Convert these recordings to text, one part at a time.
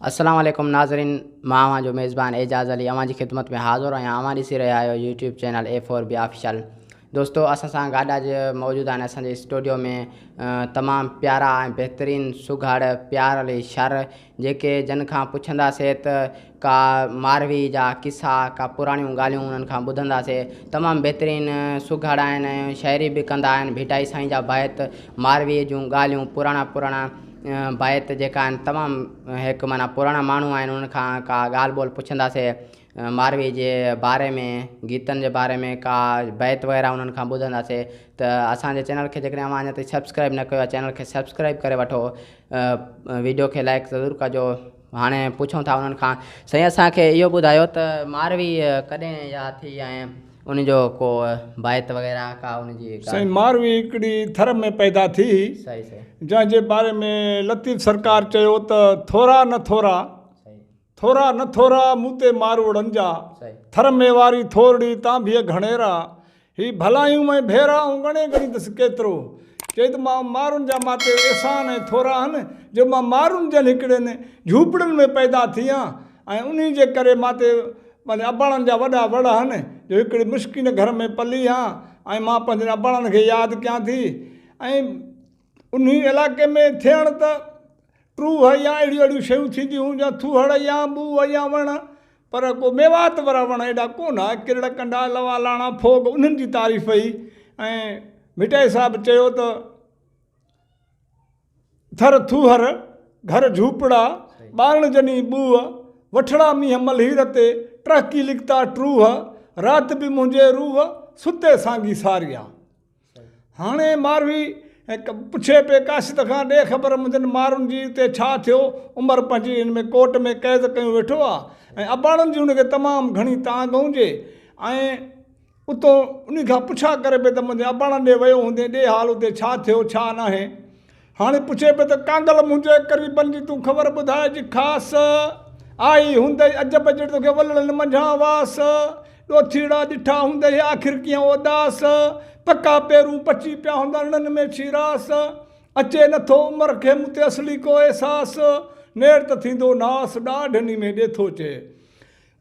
अस्सलाम वालेकुम नाज़रीन, मां जो मेज़बान एजाज़ अली अवां जी ख़िदमत में हाज़िर आहियां। अवां ॾिसी रहिया आहियो यूट्यूब चैनल A4B ऑफिशियल। दोस्तों, असां सां गॾु अॼु मौजूदु आहिनि असांजे स्टूडियो में तमामु प्यारा ऐं बहितरीनु सुघाड़ प्यार अली शर, जेके जिन खां पुछंदासीं त का मारवी जा किसा का पुराणियूं ॻाल्हियूं उन्हनि खां ॿुधंदासीं। तमामु बहितरीनु सुघाड़ आहिनि, शाइरी बि कंदा आहिनि, भिटाई साईं जा बैत, मारवीअ जूं ॻाल्हियूं, पुराणा बैत जेका आहिनि तमामु हिकु माना पुराणा माण्हू आहिनि, उन्हनि खां का ॻाल्हि ॿोल पुछंदासीं मारवी जे बारे में, गीतनि जे बारे में, का बैत वग़ैरह उन्हनि खां ॿुधंदासीं। त असांजे चैनल खे जेकॾहिं अञा ताईं सब्सक्राइब न कयो आहे, चैनल खे सब्सक्राइब करे वठो, वीडियो खे लाइक ज़रूरु कजो। हाणे पुछूं था उन्हनि खां, साईं असांखे इहो ॿुधायो त मारवी कॾहिं यादि थी ऐं उनजो को बैत वग़ैरह का उनजी? साईं मारवी हिकिड़ी थर में पैदा थी, सही सही, जंहिंजे बारे में लतीफ़ सरकार चयो त थोरा न थोरा, थोरा न थोरा मूं ते मारवड़नि जा, थर में वारी थोरड़ी तां बि घणेरा, ही भलायूं में भेरा ऐं घणे ॻणींदसि केतिरो। चई त मां मारुनि जा मां ते एहसान ऐं थोरा आहिनि, जो मां मारुनि जन हिकिड़े झूपड़ियुनि में पैदा थी आहियां, ऐं उन जे करे मां ते माना अबाणनि जा वॾा वॾा आहिनि, जो हिकिड़े मुश्किल घर में पली आहियां, ऐं मां पंहिंजे अबाणनि खे यादि कयां थी। ऐं उन इलाइक़े में थियण त टूह या अहिड़ियूं अहिड़ियूं शयूं थींदियूं या थूहड़ या ॿूह या वण, पर को मेवात वारा वण एॾा कोन आहे, किरड़ कंडा लवा लाणा फोग उन्हनि जी तारीफ़ हुई। ऐं मिटाई साहिबु चयो त थर थूहर घर झूपड़ा ॿारण जनी ॿूह, वठड़ा मींहं मलहीर ते ट्रकी लिखता ट्रूह, राति बि मुंहिंजे रूह सुते सांगी सारिया। हाणे मारवी पुछे पे काशित खां ॾे ख़बर मुंहिंजनि मारुनि जी उते छा थियो, उमिरि पंहिंजी हिन में कोर्ट में क़ैद कयूं वेठो आहे, ऐं अबाणनि जी उनखे तमामु घणी तांग हुजे। ऐं उतां उन खां पुछा करे पे त मुंहिंजे अबाणनि ॾे वियो हूंदे, ॾे हाल उते छा थियो छा न आहे। हाणे पुछे पे त कांगल मुंहिंजे क़रीबनि जी तूं ख़बर ॿुधाए जी ख़ासि, आई हूंदई अजब जड़ तोखे वलड़नि मंझां वास, ॾोथीड़ा ॾिठा हूंदई आख़िर कीअं उदास, पका पेरूं पची पिया हूंदा रणनि में छिरास, अचे नथो उमिरि खे मूं ते असली को अहसास, नेर त थींदो नास ॾाढनि में ॾेथो चए।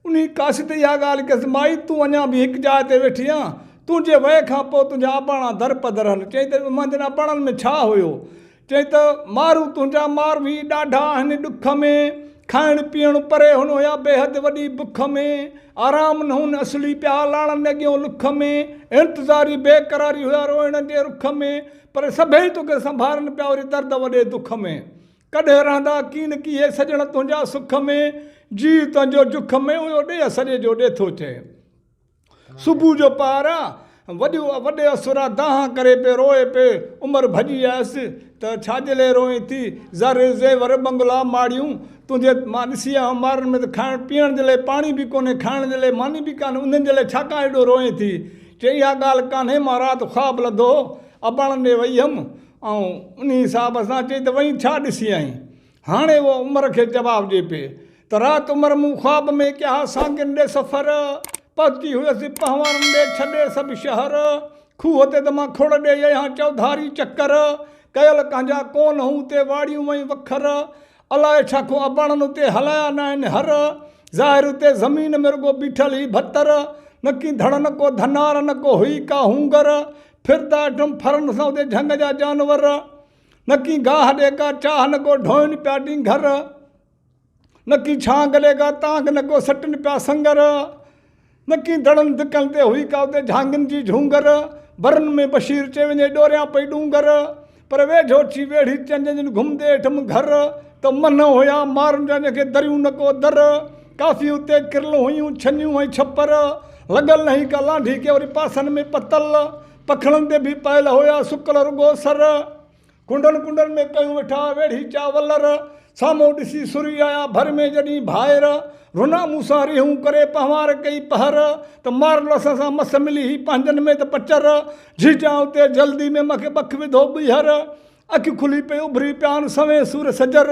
उन काशित इहा ॻाल्हि कयसि, माई तूं अञा बि हिकु जाइ ते वेठी आहीं, तुंहिंजे वए खां पोइ तुंहिंजा अबाणा दर पदर आहिनि। चई त मुंहिंजे अबाणनि में छा हुयो? चई त मारू तुंहिंजा मारवी ॾाढा आहिनि ॾुख में, खाइण पीअण परे हुन हुया बेहद वॾी बुख में, आराम न हुन असली पिया लाणनि अॻियों लुख में, इंतज़ारी बेक़रारी हुया रोइण जे रुख में, पर सभई तोखे संभालनि पिया वरी दर्द वॾे दुख में, कॾहिं रहंदा कीन कीअं सॼण तुंहिंजा सुख में, जी तुंहिंजो जुख में हुयो ॾे सॼे जो ॾेथो चए। सुबुह जो पारा वॾे असुरा दाह करे पे रोए पे, उमिरि भॼी आयसि त छाजे लाइ रोए थी, ज़र ज़ेवर बंगला माड़ियूं तुंहिंजे मां ॾिसी आहियां मारनि में त खाइण पीअण जे लाइ पाणी बि कोन्हे, खाइण जे लाइ मानी बि कान्हे, उन्हनि जे लाइ छाकाणि एॾो रोए थी। चई इहा ॻाल्हि कान्हे, मां राति ख़्वाबु लधो अबाणनि ॾे वई हुअमि, ऐं उन हिसाब सां चई त वई छा ॾिसी आई। हाणे उहो उमिरि खे जवाबु ॾिए पे त राति उमिरि मूं ख़्वाब में कया सागिन ॾे सफ़र, पहुची हुयसि पहवारनि ॾे छॾे सभु शहर, खूह ते त मां खोड़ ॾे आहियां चौधारी चकर, कयल कंहिंजा कोन हूं ते वाड़ियूं वई वखर, अलाए छा को अबाणनि उते हलाया न आहिनि हर, ज़ाहिर उते ज़मीन में रुगो बीठल ई भतर, न की धड़ न को धनार न को हुई का हूंगर, फिरदा टुम फरनि सां उते झंग जा जानवर, न की गाह ॾे का चाह न को ढोइनि पिया ॾींघर, न की छां गले का तांग न को सटनि पिया संगर, न की धड़नि धिकनि ते हुई का उते झांगिन जी झूंगर, बरनि में बशीर चए वञे ॾोरियां पई डूंगर, पर वेझो अची वेड़ी चंजनि घुमंदे हेठि घर, त मन हुया मारुनि जा जेके दरियूं न को दर, काफ़ी उते किरल हुयूं छनियूं ऐं छपर, लॻल न ही का लांढी के वरी पासनि में पतल, पखड़नि ते बि पयल हुया सुकल रुगो सर, कुंडनि कुंडनि में कयूं वेठा वेड़ी चा वलर, साम्हूं ॾिसी सुरी आया भर में जॾहिं भाइर, रुना मूंसां रिहूं करे पहवार कई पहर, त मार लस सां मस मिली ही पंहिंजनि में त पचर, झिझां उते जल्दी में मूंखे बख विधो ॿीहर, अखि खुली पे उभरी पिया आहिनि सवें सूर सजर,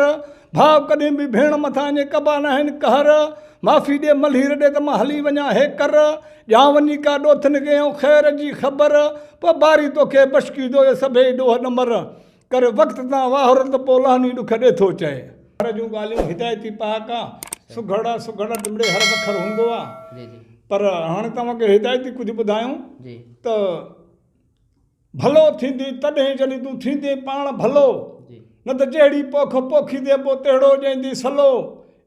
भाव कॾहिं बि भेण मथां ईअं कबा न आहिनि कहर, माफ़ी ॾे मल्हीर ॾे त मां हली वञा हे कर, ॼा वञी का ॾोथनि कयूं ख़ैर जी ख़बर, पोइ बारी तोखे बशकी दो सभई ॾोह नंबर, करे वक़्त तां वाहुर त पोइ लाहनी ॾुख ॾे थो चए। घर जूं ॻाल्हियूं हिदायती पहाका सुघड़ा सुघड़ा डिमड़े हर अखर हूंदो आहे। जी जी पर हाणे तव्हांखे हिदायती कुझु ॿुधायूं जी त भलो थींदी तॾहिं जॾहिं तूं थींदे पाण भलो, जी न त जहिड़ी पोख पोखी दे पोइ तहिड़ो ॼाईंदी सलो,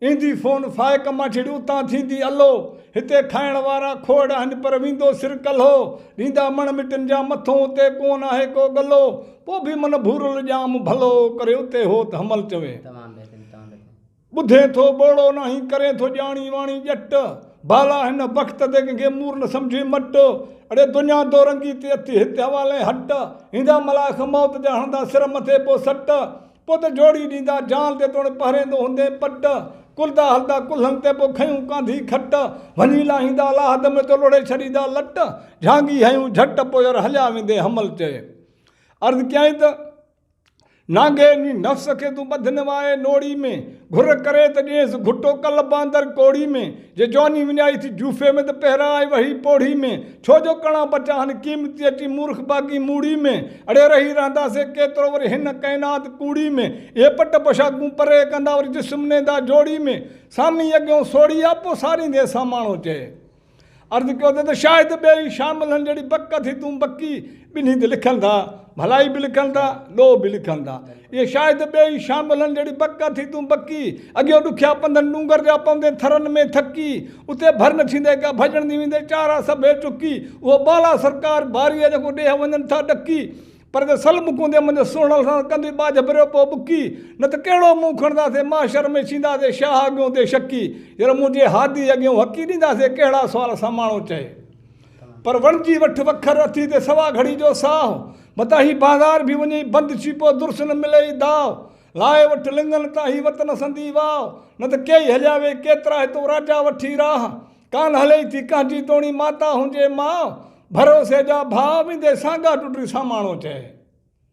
ईंदी फ़ोन फाइक मां छिड़ी उतां थींदी अलो, हिते खाइण वारा खोड़ आहिनि पर वेंदो सिर कल्हो, ॾींदा मण मिटनि जा मथों उते कोन आहे को गलो, पोइ बि मन भूरल ॼाम भलो करे उते हो त हमल चवे। तमामु बहितरीनु तमामु बहितरीनु। ॿुधे थो ॿोड़ो नाही करे थो ॼाणी वाणी ॼट, बाला हिन वक़्त ते कंहिंखे मूर न सम्झे मट, अड़े दुनिया दो रंगी ते अती हिते हवाले हट, ईंदा मलाख मौत जा हणंदा सिर मथे पोइ सट, पोइ त जोड़ी ॾींदा जान ते तोड़ पहिरेंदो हूंदे पट, कुलदा हलदा कुल्हनि ते पोइ खयूं कांधी खट, वञी लाहींदा लाहद में तो लोड़े छॾींदा लट, झांगी हयूं झट पोइ यार हलिया वेंदे हमल चए। अर्ज़ु कयईं त नांगे नी नफ़्स खे तूं ॿध नवाए नोड़ी में, घुर करे त ॾेसि घुटो कल बांदर कोड़ी में, जे जवानी विञाई थी जूफे में त पहिराए वही पोड़ी में, छो जो कणा बचा हन क़ीमती अची मूर्ख बाग़ी मूड़ी में, अड़े रही रहंदासीं केतिरो वरी हिन काइनात कूड़ी में, इहे पट पोशाकूं परे कंदा वरी जिस्म नेंदा जोड़ी में, सामी अॻियों सोड़ी आहे पोइ सारींदे सामाणो चए। अर्ज़ु कयो त शायदि ॿई शामिल आहिनि जहिड़ी बक थी तूं बकी, ॿिन्ही ते लिखनि था भलाई बि लिखनि था ॾोह बि लिखनि था, इहे शायदि ॿई शामिल आहिनि जहिड़ी बक थी तूं बकी, अॻियों ॾुखिया पंधनि डूंगर जा पवंदे थरनि में थकी, उते भर न थींदे का भॼण वेंदे चारा सभे चुकी, उहो बाला सरकार बारीअ जेको ॾेह वञनि था ॾकी, पर त सल मुकूंदे मुंहिंजे सुहिणल सां कंदी बाज भरियो पोइ बुकी, न त कहिड़ो मुंहुं खणंदासीं माशर में छींदासीं शाह अॻियों ते शकी, यार मुंहिंजे हादी अॻियों हकी ॾींदासीं कहिड़ा सुवाल सामाणो चए। पर वणजी वठ वखर अथी ते सवा घड़ी जो साह, मता ही बाज़ार बि वञी बंदि थी पोइ दुर्स न मिले ई दाव, लाए वठ लिंगन तां ही वतन संदी वाह, न त कई हलिया वे केतिरा हितो राजा वठी राह, कान हले थी कांजी तोणी माता हुजे माउ, भरोसे जा भाव वेंदे सागा टुटी सामाणो चए।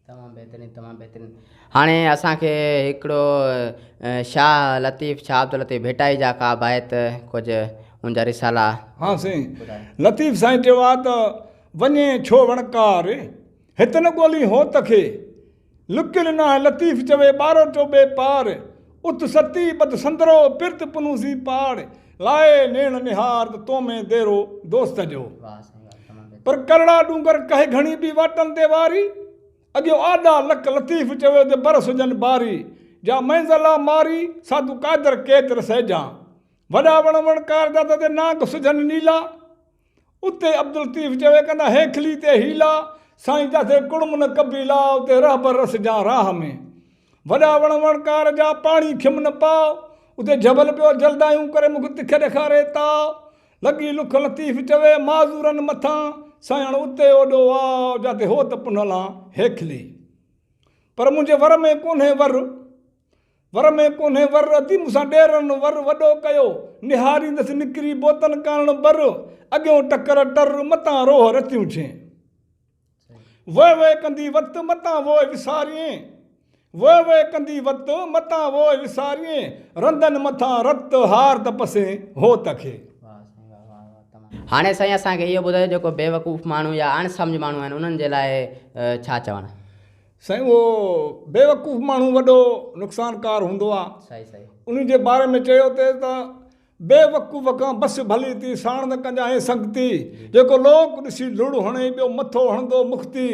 तमामु बहितरीनु तमामु बहितरीनु। हाणे असांखे हिकिड़ो शाह लतीफ़ शाह अब्दुल लतीफ़ भेटाई जा का बायत कुझु उनजा रिसाला। हाँ साईं, लतीफ़ साईं चयो आहे त वञे छो वणकार हिते न ॻोल्ही हो तखे, लुकियल न आहे लतीफ़ चवे ॿारो चोॿे पार, उत सती बद संदरो पिर्त पुनूसी पाड़, लाए नेण निहार त तो में देरो दोस्त जो, पर करड़ा डूंगर कहे घणी बि वाटनि ते वारी, अॻियो आॾा लक लतीफ़ चवे त बरस हुजनि बारी, जा मंज़ला मारी साधू कादर केतर सहिजां, वॾा वण वणकार जा ते नाग सुजनि नीला, उते अब्दुल लतीफ़ चवे कंदा हेखली ते हीला, साईं जाथे कुड़म न कबीला उते रहबर रस जा राह में, वॾा वण वणकार जा पाणी खिम न पाओ, उते जबल पियो जलदायूं करे मूंखे तिख ॾेखारे ताव, लॻी लुख लतीफ़ चवे माज़ूरनि मथां, साईं उते ओॾो वाह जाते हो त पुनलां हेखली, पर मुंहिंजे वर में कोन्हे वर में कोन्हे वर, अती मूंसां ॾेरनि वर वॾो कयो, निहारींदसि निकिरी बोतन कारण बर, अॻियों टकर टर मतां रोह रतियूं छे, वे कंदी वत मतां वो विसारिये, वे कंदी वत मतां वो विसारिये, रंधनि मथां रत हार त पसे हो तखे। हाणे साईं असांखे इहो ॿुधायो जेको बेवकूफ़ माण्हू या अणसम्झ माण्हू आहिनि उन्हनि जे लाइ छा चवणु? साईं उहो बेवकूफ़ माण्हू वॾो नुक़सानकार हूंदो आहे। सही सही। उन जे बारे में चयो ते त बेवकूफ़ खां बसि भली थी साण न कंजांइ संगती, जेको लोक ॾिसी लुड़ हणे ॿियो मथो हणंदो मुख़्ती,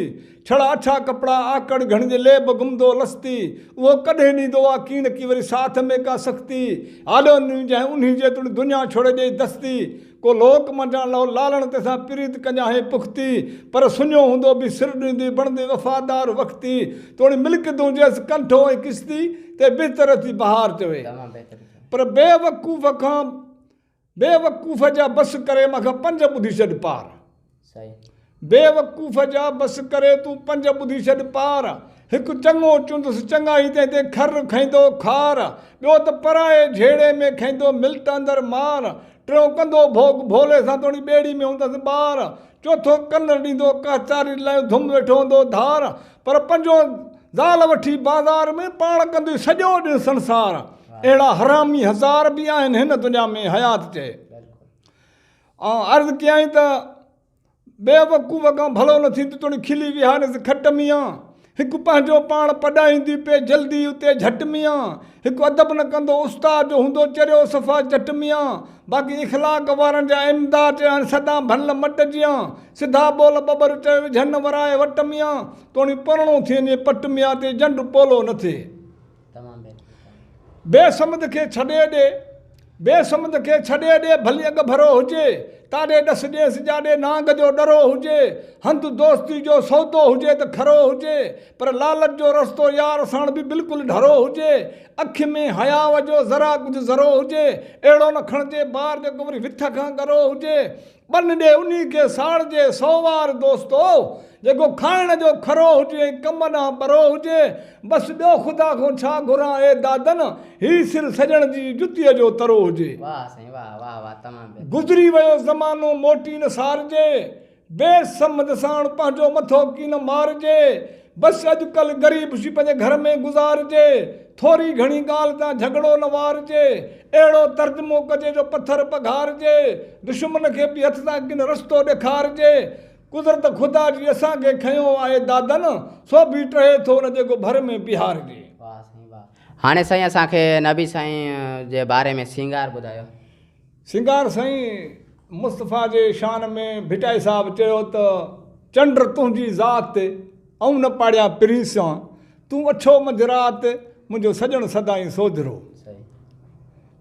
छड़ा अछा कपिड़ा आकड़ घण जे लेब घुमंदो लस्ती, उहो कॾहिं ॾींदो आहे कीन की वरी साथ में का सख़्ती, आॾो जंहिं उन जे तुड़ी दुनिया छोड़े ॾेई दस्ती, को लोक मंझां लालण ते सां प्रीत कंजांइ पुख़्ती, पर सुञो हूंदो बि सिर ॾींदी बणंदी वफ़ादार वक़्ती, तोड़ी मिल्क तूं जंहिंसि कंठो ऐं किश्ती ते बितर थी बहार चवे, पर बेवकूफ़ जा बसि करे मूंखे पंज ॿुधी छॾ पार, बेवकूफ़ जा बसि करे तूं पंज ॿुधी छॾ पार, हिकु चङो चुंदुसि चङाई ते खर खईंदो खार, ॿियो त पराए झेड़े में खईंदो मिल्ट अंदरि मार, टियों कंदो भोग भोले सां तोड़ी ॿेड़ी में हूंदसि ॿार, चोथों कन ॾींदो कचारी लाइ धुम वेठो हूंदो धार, पर पंजो ज़ाल वठी बाज़ार में पाण कंदी सॼो ॾींहुं संसार, अहिड़ा हरामी हज़ार बि आहिनि हिन दुनिया में हयात चए। ऐं अर्ज़ु कयईं त बेवकूफ़ खां भलो न थींदो तोड़ी खिली विहारिस खट मियां, हिकु पंहिंजो पाण पढ़ाईंदी पे जल्दी उते झटि मियां, हिकु अदब न कंदो उस्ताद जो हूंदो चरियो सफ़ा झटि मियां, बाक़ी इख़लाक़ वारनि जा इमदाद सदा भल मट जियां, सिधा बोल बबर चयो विझनि वराए वट मियां, तोणी परणो थी वञे पट मियां ते जंड पोलो न थिए। बेसमद खे छॾे ॾे, बेसमद खे छॾे ॾे, भली अॻ भरो हुजे, ताॾे ॾस ॾेसि जाॾे नांग जो डरो हुजे, हंधु दोस्ती जो सौदो हुजे त खरो हुजे, पर लालच जो रस्तो यार साण बि बिल्कुलु ढरो हुजे, अखि में हयाव जो ज़रा कुझु ज़रो हुजे, अहिड़ो न खणिजे ॿार जेको वरी विथ खां गरो हुजे, बन ॾे उन्ही खे साड़जे 100 वार दोस्तो, जेको खाइण जो खरो हुजे कम ॾांहुं बरो हुजे, बसि ॿियो ख़ुदा खां छा घुरां ए दादन, ही सिर सजण जी जुतीअ जो तरो हुजे। वाह साईं वाह वाह वाह, तमामु गुज़री वियो ज़मानो मोटी न सारजे, बेसमद साण पंहिंजो मथो की न मारजे, बसि अॼुकल्ह ग़रीब सी पंहिंजे घर में गुज़ारजे, थोरी घणी ॻाल्हि तां झगड़ो न वारजे, अहिड़ो तर्जुमो कजे जो पथर पघारजे, दुश्मन खे बि हथ सां किन रस्तो ॾेखारिजे, कुदरत ख़ुदा जी असांखे खयो आहे दादन, सो बि टहे थो न जेको भर में बिहारजे। वाह साईं वाह। हाणे साईं असांखे नबी साईं जे बारे में सिंगार ॿुधायो। सिंगार साईं मुस्तफ़ा जे शान में भिटाई साहब चयो त चंड तुंहिंजी ज़ात ऐं न पाड़िया पिरी सां, तूं अछो मझरात मुंहिंजो सजण सदाईं सोधरो,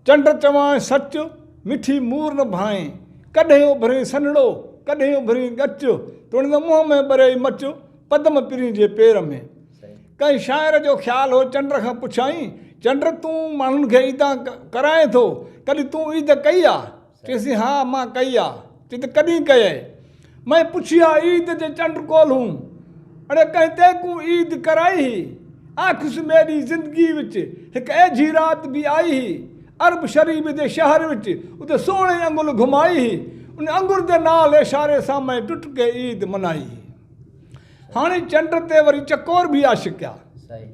चंड चवां सच मिठी मूर न भाएं, कॾहिं उभरे सनड़ो कॾहिं उभरी गच, तुण मुंहं में बरे मच पदम पिरी जे पेर में। कंहिं शाइर जो ख़्यालु हो चंड खां पुछाई, चंड तूं माण्हुनि खे ईद कराए थो, कॾहिं तूं ईद कई आहे? चईसि हा मां कई आहे। चई त कॾहिं कई? मैं पुछी आहे ईद जे चंड कोल्हूं, अड़े कंहिं ते को ईद कराई ही, आखिस मेरी ज़िंदगी विच हिकु एझी राति बि आई ही, अरब शरीफ़ जे शहर विच उते सोणे अंगुल घुमाई ही, उन अंगुर जे नाल इशारे सां मैं टुट के ईद मनाई। हाणे चंड ते वरी चकोर बि आशिक़ आहे,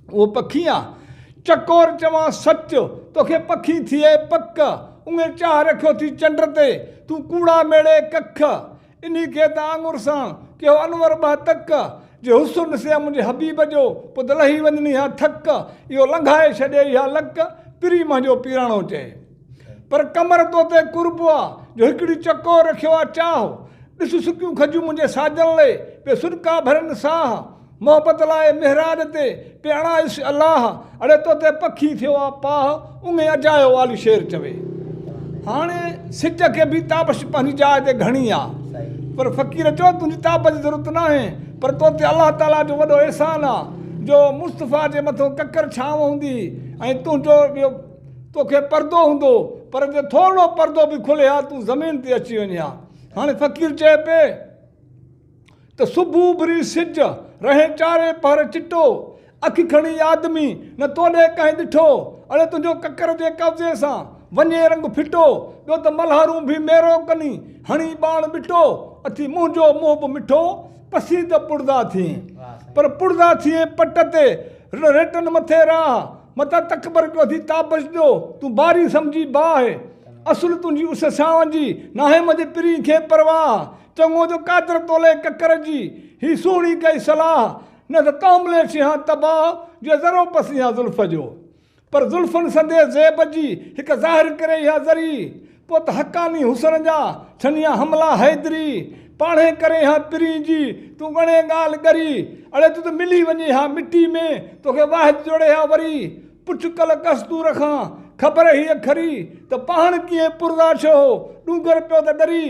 उहो पखी आहे। चकोर चवां सच तोखे पखी थिए पक, उहे चाह रखियो थी चंड ते तूं कूड़ा मेड़े कख, इन्ही खे त आंगुर सां कयो अनवर बा तक, जे हुस्न से मुंहिंजे हबीब जो पोइ त लही वञणी हा थक, इहो लंघाए छॾे इहा लक पिरी मुंहिंजो पीराणो चए। पर कमर तो ते कुर्ब आहे जो हिकिड़ी चको रखियो आहे चाह, ॾिस सुकियूं खजूं मुंहिंजे साजन लाइ पे सुरका भरनि साह, मोहबत लाइ मेहराज ते पे अणाइश अलाह, अड़े तो ते पखी थियो आहे पाह, उहे अजायो वाली शेर चवे। हाणे सिज खे बि ताबश पंहिंजी जाइ ते घणी आहे, पर फ़क़ीर चओ तुंहिंजी ताब जी ज़रूरत न आहे, पर तो ते अलाह ताला जो वॾो एहसान आहे जो मुस्तफ़ा जे मथां ककर छांव हूंदी ऐं तुंहिंजो ॿियो तोखे परदो हूंदो, पर जे थोरो परदो बि खुले हा तूं ज़मीन ते अची वञे हा। हाणे फ़क़ीर चए पे त सुबुह भरी सिज रहे चारे पहर चिटो, अखि खणी आदमी न तोड़े कंहिं ॾिठो, अड़े तुंहिंजो ककर जे कब्ज़े सां वञे रंग फिटो, ॿियो त मल्हारूं बि मेरो कनी हणी बाण ॿिटो, अथी मुंहिंजो मुंहुं बि मिठो पसी त पुड़दा थिए, पर पुड़दा थिए पट ते रेटनि मथे राह, मता तकबर कयो थी ताबश जो तूं बारी सम्झी बाहि, असुल तुंहिंजी उस सावं जी नाहे मुंहिंजे पिरी खे परवाह, चङो जो कादर तोले ककर जी ही सुहिणी कई सलाह, न त कामले छियां तबाह जो ज़रो पसियां ज़ुल्फ़ जो, पर ज़ुल्फ़नि संदे ज़ेब जी हिकु ज़ाहिर करे इहा ज़री, पोइ त हक़ानी हुसन जा छनिया हमला हैदरी, पाणे करे हा पिरी जी तूं घणे ॻाल्हि करी, अड़े तूं त मिली वञे हा मिटी में तोखे वाहिद जोड़े हा वरी, पुछ कल कस्तूर खां ख़बर हीअ खरी त पाण कीअं पुरदा छो डूंगर पियो त डरी,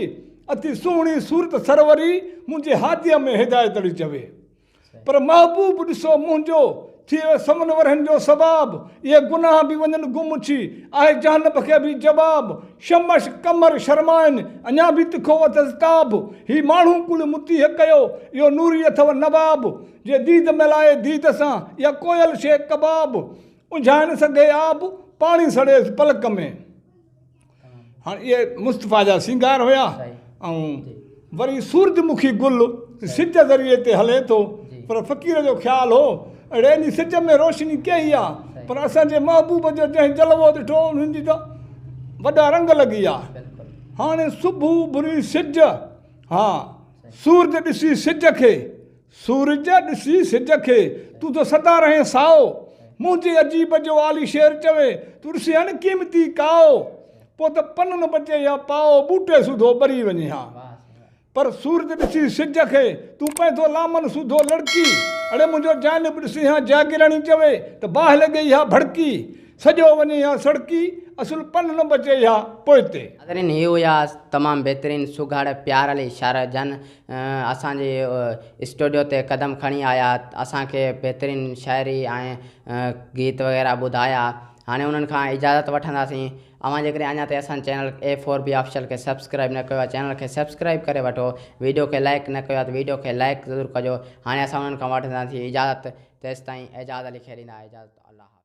अति सुहिणी सूरत सरवरी मुंहिंजे हादीअ में हिदायत चवे, पर महबूब ॾिसो मुंहिंजो थी वियो समन वरहनि जो सबाब, इहे गुनाह बि वञनि गुम थी आहे जहानब खे बि जवाब, शमश कमर शर्माइनि अञा बि तिखो अथसि ताब, ही माण्हू कुल मुती कयो इहो नूरी अथव नवाब, जे दीद मिलाए दीद सां या कोयल शे कबाब, उंझाए न सघे आब पाणी सड़ेसि पलक में। हाणे इहे मुस्तफ़ा जा सिंगार हुया, ऐं वरी सूरजमुखी गुल सिज ज़रिए ते हले थो, पर फ़क़ीर जो ख़्यालु हो अड़े इन सिज में रोशनी कई आहे, पर असांजे महबूब जो जंहिं जलवो ॾिठो उन्हनि जी त वॾा रंग लॻी आहे। हाणे सुबुह भुरी सिज, हा सूरज ॾिसी सिज खे सूरज ॾिसी सिज खे तूं तो सदा रहे साओ, मुंहिंजे अजीब जो आली शेर चवे तूं ॾिसी अनकीमती काओ, पोइ त पन न बचे या पाओ बूटे सुधो ॿरी वञे हा। पर सूरज ॾिसी सिज खे तूं पंहिंजो लामन सुधो लड़की, अड़े मुंहिंजो जानिब ॾिसी हा जागिराणी चवे त बाहि लॻई हा भड़की, सॼो वञे हा सड़की असुल पन न बचे हा पोइते। नाज़रीन, ये हुआ तमामु बहितरीन सुघाड़ प्यार वाली इशारा जन असांजे स्टूडियो ते कदम खणी आया, असांखे बहितरीन शाइरी ऐं गीत वग़ैरह ॿुधाया। हाणे उन्हनि खां इजाज़त वठंदासीं। अवां जेकॾहिं अञा ताईं असांजे चैनल A4B ऑफिशियल खे सब्सक्राइब न कयो आहे, चैनल खे सब्सक्राइब करे वठो। वीडियो खे लाइक न कयो आहे त वीडियो खे लाइक ज़रूरु कजो। हाणे असां उन्हनि खां वठंदासीं इजाज़त। तेसिताईं एजाज़ अली खे ॾींदा इजाज़त। अल्लाह।